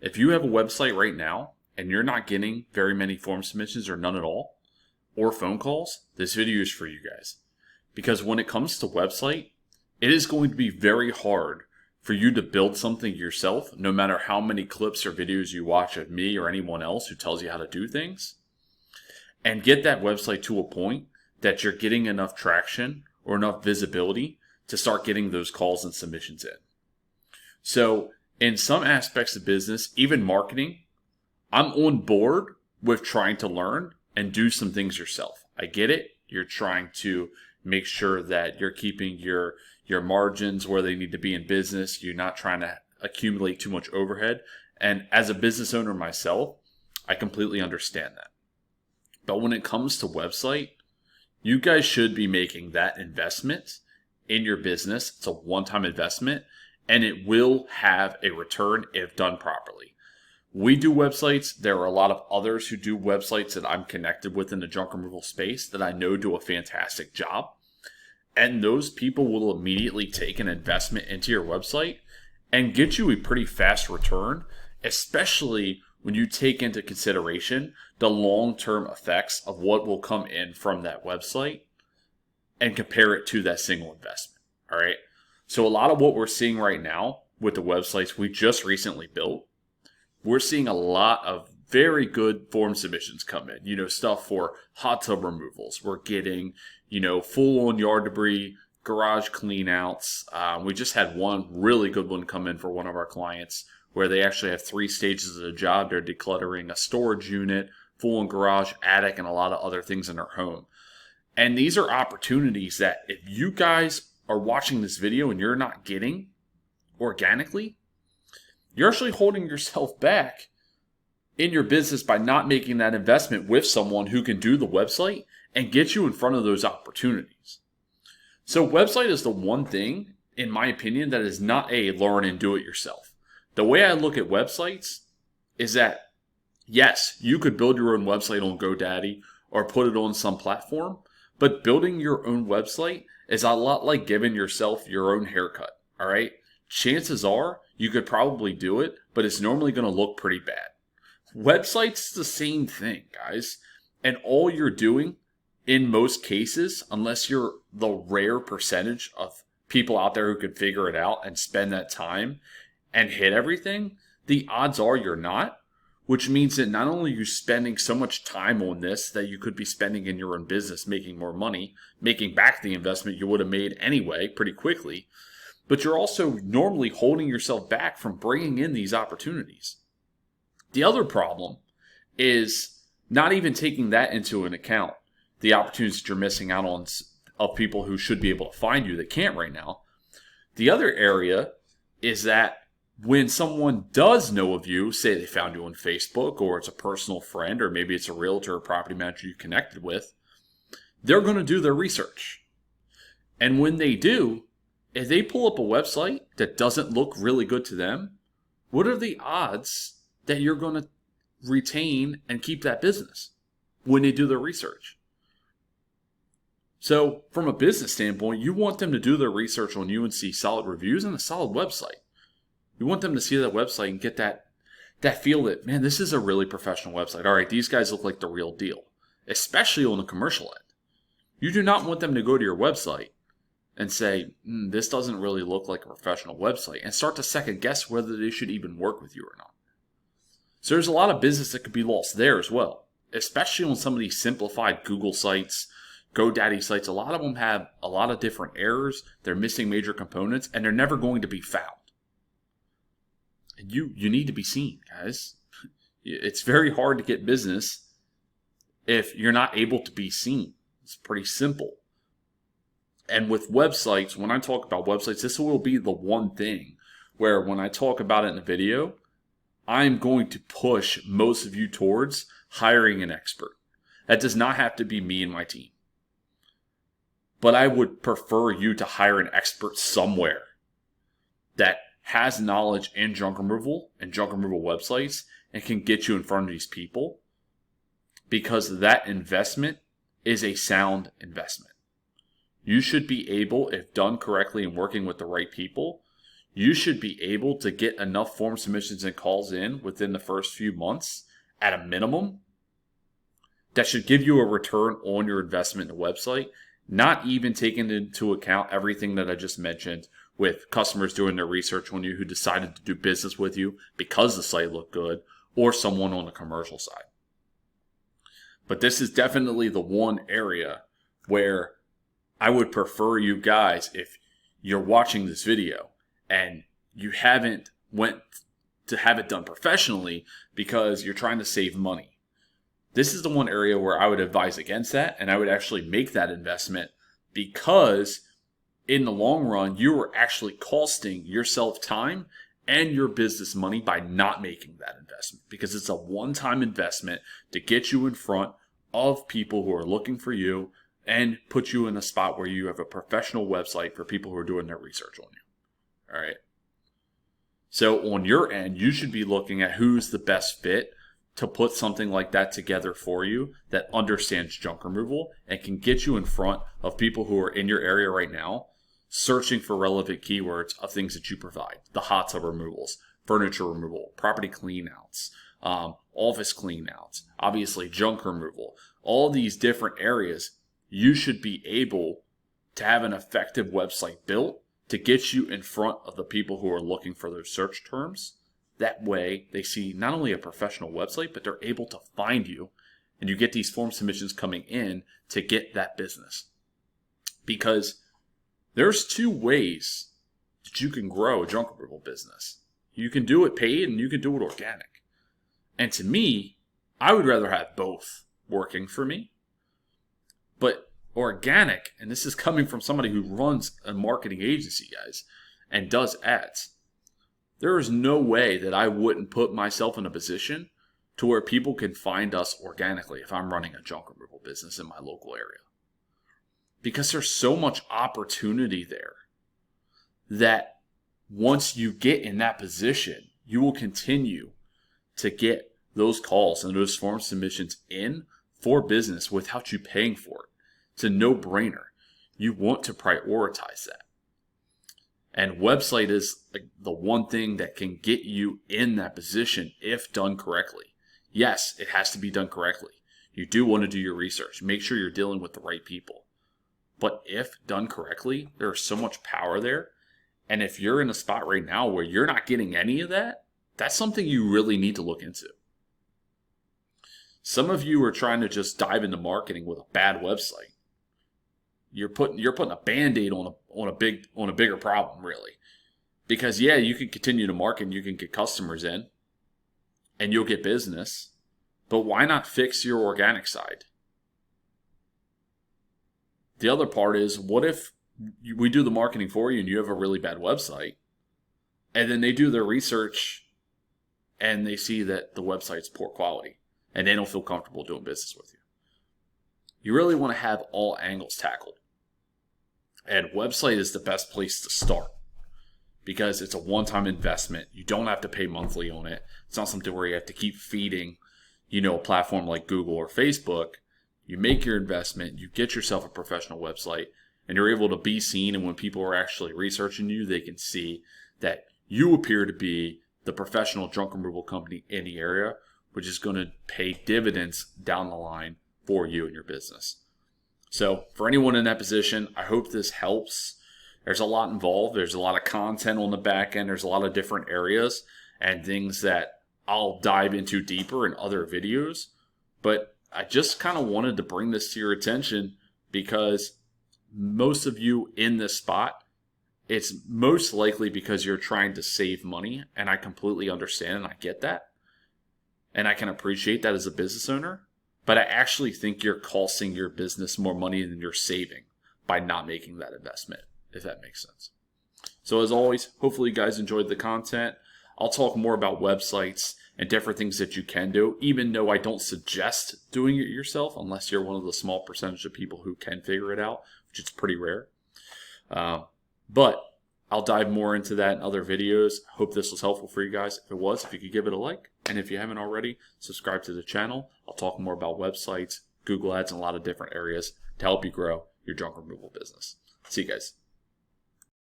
If you have a website right now and you're not getting very many form submissions or none at all, or phone calls, this video is for you guys. Because when it comes to website, it is going to be very hard for you to build something yourself, no matter how many clips or videos you watch of me or anyone else who tells you how to do things, and get that website to a point that you're getting enough traction or enough visibility to start getting those calls and submissions in. So in some aspects of business, even marketing, I'm on board with trying to learn and do some things yourself. I get it. You're trying to make sure that you're keeping your margins where they need to be in business. You're not trying to accumulate too much overhead. And as a business owner myself, I completely understand that. But when it comes to website, you guys should be making that investment in your business. It's a one-time investment, and it will have a return if done properly. We do websites. There are a lot of others who do websites that I'm connected with in the junk removal space that I know do a fantastic job. And those people will immediately take an investment into your website and get you a pretty fast return, especially when you take into consideration the long-term effects of what will come in from that website and compare it to that single investment. All right. So a lot of what we're seeing right now with the websites we just recently built, we're seeing a lot of very good form submissions come in. Stuff for hot tub removals. We're getting, full on yard debris, garage clean outs. We just had one really good one come in for one of our clients where they actually have 3 stages of the job. They're decluttering a storage unit, full on garage, attic, and a lot of other things in their home. And these are opportunities that if you guys are watching this video and you're not getting organically, you're actually holding yourself back in your business by not making that investment with someone who can do the website and get you in front of those opportunities. So website is the one thing, in my opinion, that is not a learn and do it yourself. The way I look at websites is that, yes, you could build your own website on GoDaddy or put it on some platform, but building your own website is a lot like giving yourself your own haircut, all right? Chances are you could probably do it, but it's normally going to look pretty bad. Websites the same thing, guys. And all you're doing in most cases, unless you're the rare percentage of people out there who can figure it out and spend that time and hit everything, the odds are you're not, which means that not only are you spending so much time on this that you could be spending in your own business, making more money, making back the investment you would have made anyway pretty quickly, but you're also normally holding yourself back from bringing in these opportunities. The other problem is not even taking that into an account, the opportunities that you're missing out on of people who should be able to find you that can't right now. The other area is that when someone does know of you, say they found you on Facebook or it's a personal friend or maybe it's a realtor or property manager you connected with, they're going to do their research. And when they do, if they pull up a website that doesn't look really good to them, what are the odds that you're going to retain and keep that business when they do their research? So from a business standpoint, you want them to do their research on you and see solid reviews and a solid website. You want them to see that website and get that feel that, man, this is a really professional website. All right, these guys look like the real deal, especially on the commercial end. You do not want them to go to your website and say, this doesn't really look like a professional website, and start to second guess whether they should even work with you or not. So there's a lot of business that could be lost there as well, especially on some of these simplified Google sites, GoDaddy sites. A lot of them have a lot of different errors. They're missing major components, and they're never going to be found. And you need to be seen, guys. It's very hard to get business if you're not able to be seen. It's pretty simple. And with websites, when I talk about websites, this will be the one thing where when I talk about it in the video, I'm going to push most of you towards hiring an expert. That does not have to be me and my team. But I would prefer you to hire an expert somewhere that has knowledge in junk removal and junk removal websites and can get you in front of these people, because that investment is a sound investment. You should be able, if done correctly and working with the right people, you should be able to get enough form submissions and calls in within the first few months at a minimum that should give you a return on your investment in the website, not even taking into account everything that I just mentioned with customers doing their research on you who decided to do business with you because the site looked good, or someone on the commercial side. But this is definitely the one area where I would prefer you guys, if you're watching this video and you haven't went to have it done professionally because you're trying to save money, this is the one area where I would advise against that, and I would actually make that investment, because in the long run, you are actually costing yourself time and your business money by not making that investment, because it's a one-time investment to get you in front of people who are looking for you and put you in a spot where you have a professional website for people who are doing their research on you. All right. So on your end, you should be looking at who's the best fit to put something like that together for you that understands junk removal and can get you in front of people who are in your area right now searching for relevant keywords of things that you provide. The hot tub removals, furniture removal, property cleanouts, office cleanouts, obviously junk removal, all these different areas. You should be able to have an effective website built to get you in front of the people who are looking for those search terms. That way, they see not only a professional website, but they're able to find you, and you get these form submissions coming in to get that business. Because there's two ways that you can grow a junk removal business. You can do it paid and you can do it organic. And to me, I would rather have both working for me. But organic, and this is coming from somebody who runs a marketing agency, guys, and does ads, there is no way that I wouldn't put myself in a position to where people can find us organically if I'm running a junk removal business in my local area. Because there's so much opportunity there that once you get in that position, you will continue to get those calls and those form submissions in for business without you paying for it. It's a no-brainer. You want to prioritize that. And website is the one thing that can get you in that position if done correctly. Yes, it has to be done correctly. You do want to do your research. Make sure you're dealing with the right people. But if done correctly, there is so much power there. And if you're in a spot right now where you're not getting any of that, that's something you really need to look into. Some of you are trying to just dive into marketing with a bad website. You're putting a Band-Aid on a bigger problem, really. Because yeah, you can continue to market and you can get customers in and you'll get business, but why not fix your organic side? The other part is, what if we do the marketing for you and you have a really bad website, and then they do their research and they see that the website's poor quality and they don't feel comfortable doing business with you? You really want to have all angles tackled. And website is the best place to start because it's a one-time investment. You don't have to pay monthly on it. It's not something where you have to keep feeding, a platform like Google or Facebook. You make your investment, you get yourself a professional website, and you're able to be seen. And when people are actually researching you, they can see that you appear to be the professional junk removal company in the area, which is going to pay dividends down the line for you and your business. So for anyone in that position, I hope this helps. There's a lot involved. There's a lot of content on the back end. There's a lot of different areas and things that I'll dive into deeper in other videos. But I just kind of wanted to bring this to your attention because most of you in this spot, it's most likely because you're trying to save money. And I completely understand and I get that. And I can appreciate that as a business owner. But I actually think you're costing your business more money than you're saving by not making that investment, if that makes sense. So as always, hopefully you guys enjoyed the content. I'll talk more about websites and different things that you can do, even though I don't suggest doing it yourself unless you're one of the small percentage of people who can figure it out, which is pretty rare. But I'll dive more into that in other videos. Hope this was helpful for you guys. If it was, if you could give it a like. And if you haven't already, subscribe to the channel. I'll talk more about websites, Google Ads, and a lot of different areas to help you grow your junk removal business. See you guys.